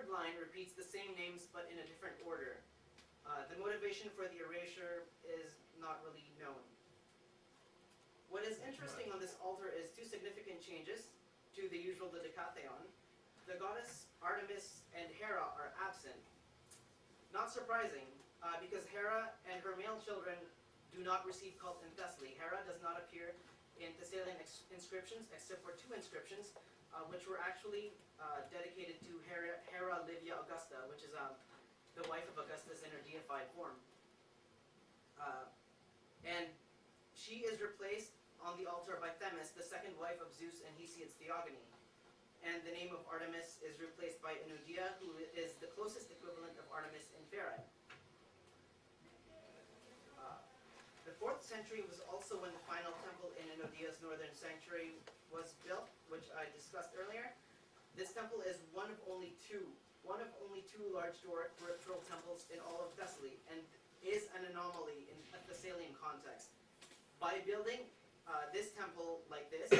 third line repeats the same names but in a different order. The motivation for the erasure is not really known. What is interesting on this altar is two significant changes to the usual Dodekatheon. The goddess Artemis and Hera are absent. Not surprising, because Hera and her male children do not receive cult in Thessaly. Hera does not appear in Thessalian inscriptions except for two inscriptions, which were actually dedicated to Hera Livia Augusta, which is the wife of Augustus in her deified form. And she is replaced on the altar by Themis, the second wife of Zeus and Hesiod's theogony. And the name of Artemis is replaced by Enodia, who is the closest equivalent of Artemis in Pherae. The 4th century was also when the final temple in Enodia's northern sanctuary was built, which I discussed earlier. This temple is one of only two large Doric temples in all of Thessaly, and is an anomaly in a Thessalian context. By building this temple like this,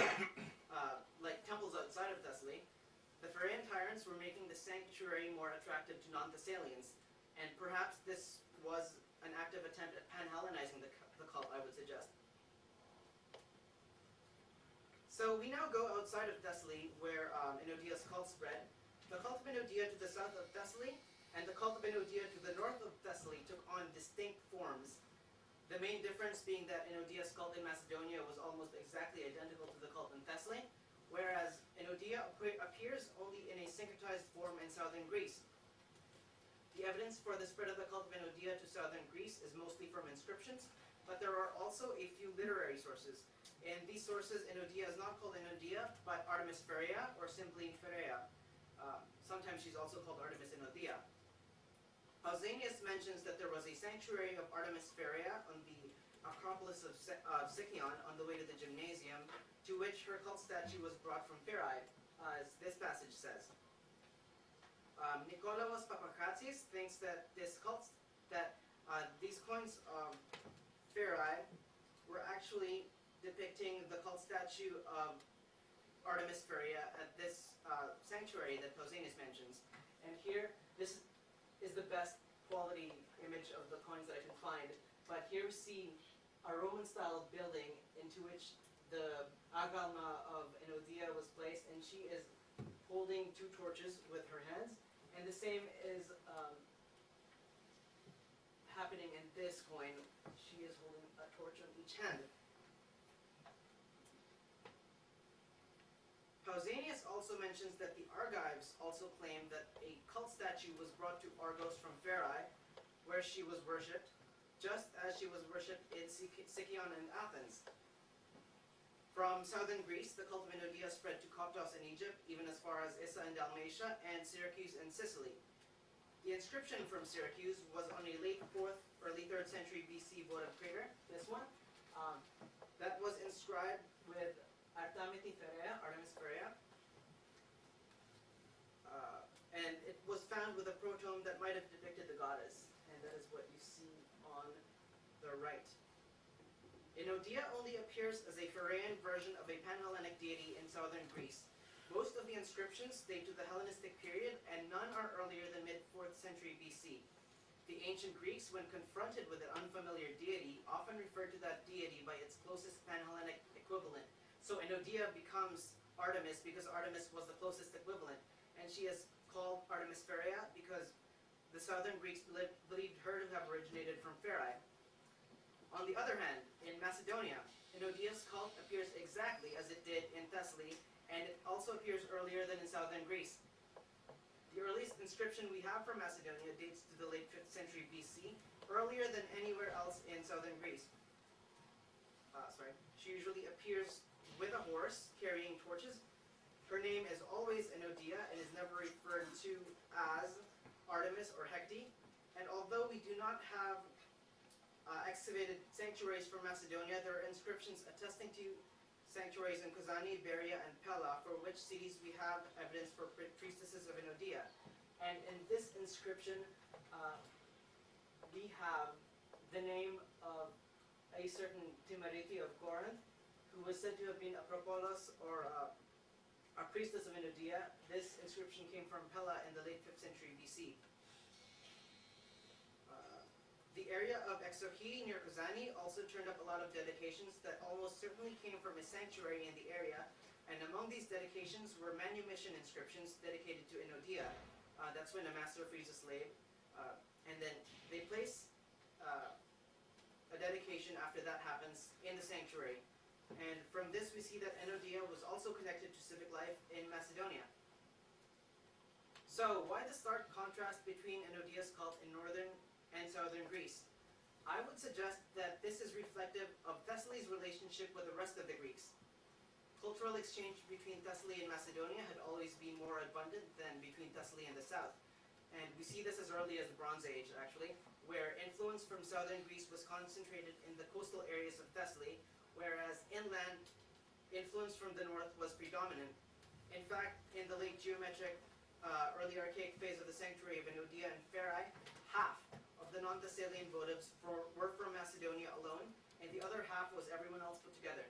like temples outside of Thessaly, the Pheraean tyrants were making the sanctuary more attractive to non-Thessalians, and perhaps this was an active attempt at pan-Hellenizing the cult, I would suggest. So we now go outside of Thessaly, where Enodia's cult spread. The cult of Enodia to the south of Thessaly, and the cult of Enodia to the north of Thessaly took on distinct forms. The main difference being that Enodia's cult in Macedonia was almost exactly identical to the cult in Thessaly, whereas Enodia appears only in a syncretized form in southern Greece. The evidence for the spread of the cult of Enodia to southern Greece is mostly from inscriptions, but there are also a few literary sources. In these sources, Enodia is not called Enodia, but Artemis Pherea, or simply Pherea. Sometimes she's also called Artemis Enodia. Pausanias mentions that there was a sanctuary of Artemis Pherea on the Acropolis of Sicyon on the way to the gymnasium, to which her cult statue was brought from Pherae, as this passage says. Nikolaos Papakratsis thinks that these coins of Pherae were actually depicting the cult statue of Artemis Pherea at this sanctuary that Pausanias mentions. And here, this is the best quality image of the coins that I can find. But here we see a Roman-style building into which the agalma of Enodia was placed, and she is holding two torches with her hands. And the same is happening in this coin. She is holding a torch on each hand. Pausanias also mentions that the Argives also claim that a cult statue was brought to Argos from Pherae, where she was worshipped, just as she was worshipped in Sicyon and Athens. From southern Greece, the cult of Enodia spread to Coptos in Egypt, even as far as Issa in Dalmatia, and Syracuse in Sicily. The inscription from Syracuse was on a late 4th, early 3rd century BC votive crater, this one, that was inscribed with Artamiti Pherea, Artemis Pherea, and it was found with a protomb that might have depicted the goddess, and that is what you see on the right. Enodia only appears as a Pherean version of a Pan-Hellenic deity in southern Greece. Most of the inscriptions date to the Hellenistic period, and none are earlier than mid-4th century BC. The ancient Greeks, when confronted with an unfamiliar deity, often referred to that deity by its closest Pan-Hellenic equivalent. So Enodia becomes Artemis because Artemis was the closest equivalent, and she is called Artemis Pherea because the southern Greeks believed her to have originated from Pherae. On the other hand, in Macedonia, Enodia's cult appears exactly as it did in Thessaly, and it also appears earlier than in southern Greece. The earliest inscription we have from Macedonia dates to the late 5th century BC, earlier than anywhere else in southern Greece. She usually appears with a horse carrying torches. Her name is always Enodia and is never referred to as Artemis or Hecate. And although we do not have excavated sanctuaries from Macedonia, there are inscriptions attesting to sanctuaries in Kozani, Beria, and Pella, for which cities we have evidence for priestesses of Enodia. And in this inscription, we have the name of a certain Timariti of Corinth, who was said to have been a propolos or a priestess of Enodia. This inscription came from Pella in the late 5th century The area of Exarchy near Kozani also turned up a lot of dedications that almost certainly came from a sanctuary in the area, and among these dedications were manumission inscriptions dedicated to Enodia. That's when a master frees a slave, and then they place a dedication after that happens in the sanctuary. And from this we see that Enodia was also connected to civic life in Macedonia. So why the stark contrast between Enodia's cult in northern and southern Greece? I would suggest that this is reflective of Thessaly's relationship with the rest of the Greeks. Cultural exchange between Thessaly and Macedonia had always been more abundant than between Thessaly and the south. And we see this as early as the Bronze Age, actually, where influence from southern Greece was concentrated in the coastal areas of Thessaly, whereas inland influence from the north was predominant. In fact, in the late geometric, early archaic phase of the sanctuary of Enodia and Pherae, half of the non-Thessalian votives were from Macedonia alone, and the other half was everyone else put together.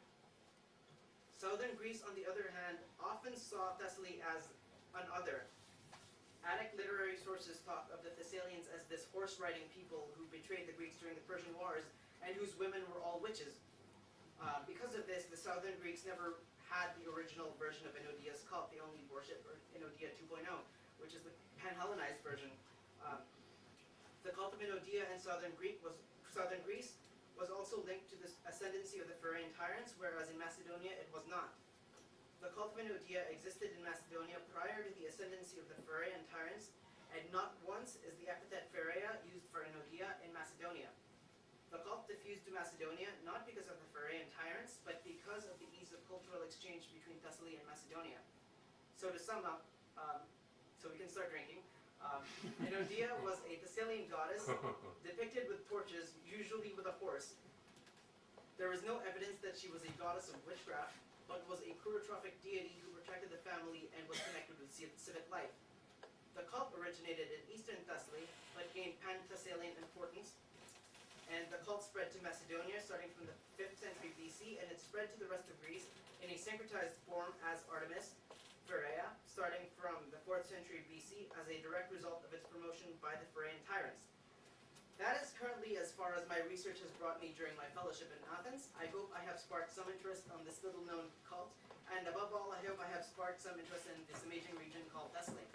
Southern Greece, on the other hand, often saw Thessaly as an other. Attic literary sources talk of the Thessalians as this horse-riding people who betrayed the Greeks during the Persian Wars, and whose women were all witches. Because of this, the southern Greeks never had the original version of Enodia's cult. They only worship Enodia 2.0, which is the pan-Hellenized version. The cult of Enodia in southern Greece was also linked to the ascendancy of the Pheraean tyrants, whereas in Macedonia it was not. The cult of Enodia existed in Macedonia prior to the ascendancy of the Pheraean tyrants, and not once is the epithet Pheraea used for Enodia in Macedonia. The cult diffused to Macedonia not because of the Pheraean tyrants, but because of the ease of cultural exchange between Thessaly and Macedonia. So to sum up, so we can start drinking, Enodia was a Thessalian goddess depicted with torches, usually with a horse. There is no evidence that she was a goddess of witchcraft, but was a plurotrophic deity who protected the family and was connected with civic life. The cult originated in eastern Thessaly, but gained pan-Thessalian importance, and the cult spread to Macedonia starting from the 5th century BC, and it spread to the rest of Greece in a syncretized form as Artemis, Pheraea, starting from the 4th century BC as a direct result of its promotion by the Pheraean tyrants. That is currently as far as my research has brought me during my fellowship in Athens. I hope I have sparked some interest on this little-known cult, and above all, I hope I have sparked some interest in this amazing region called Thessaly.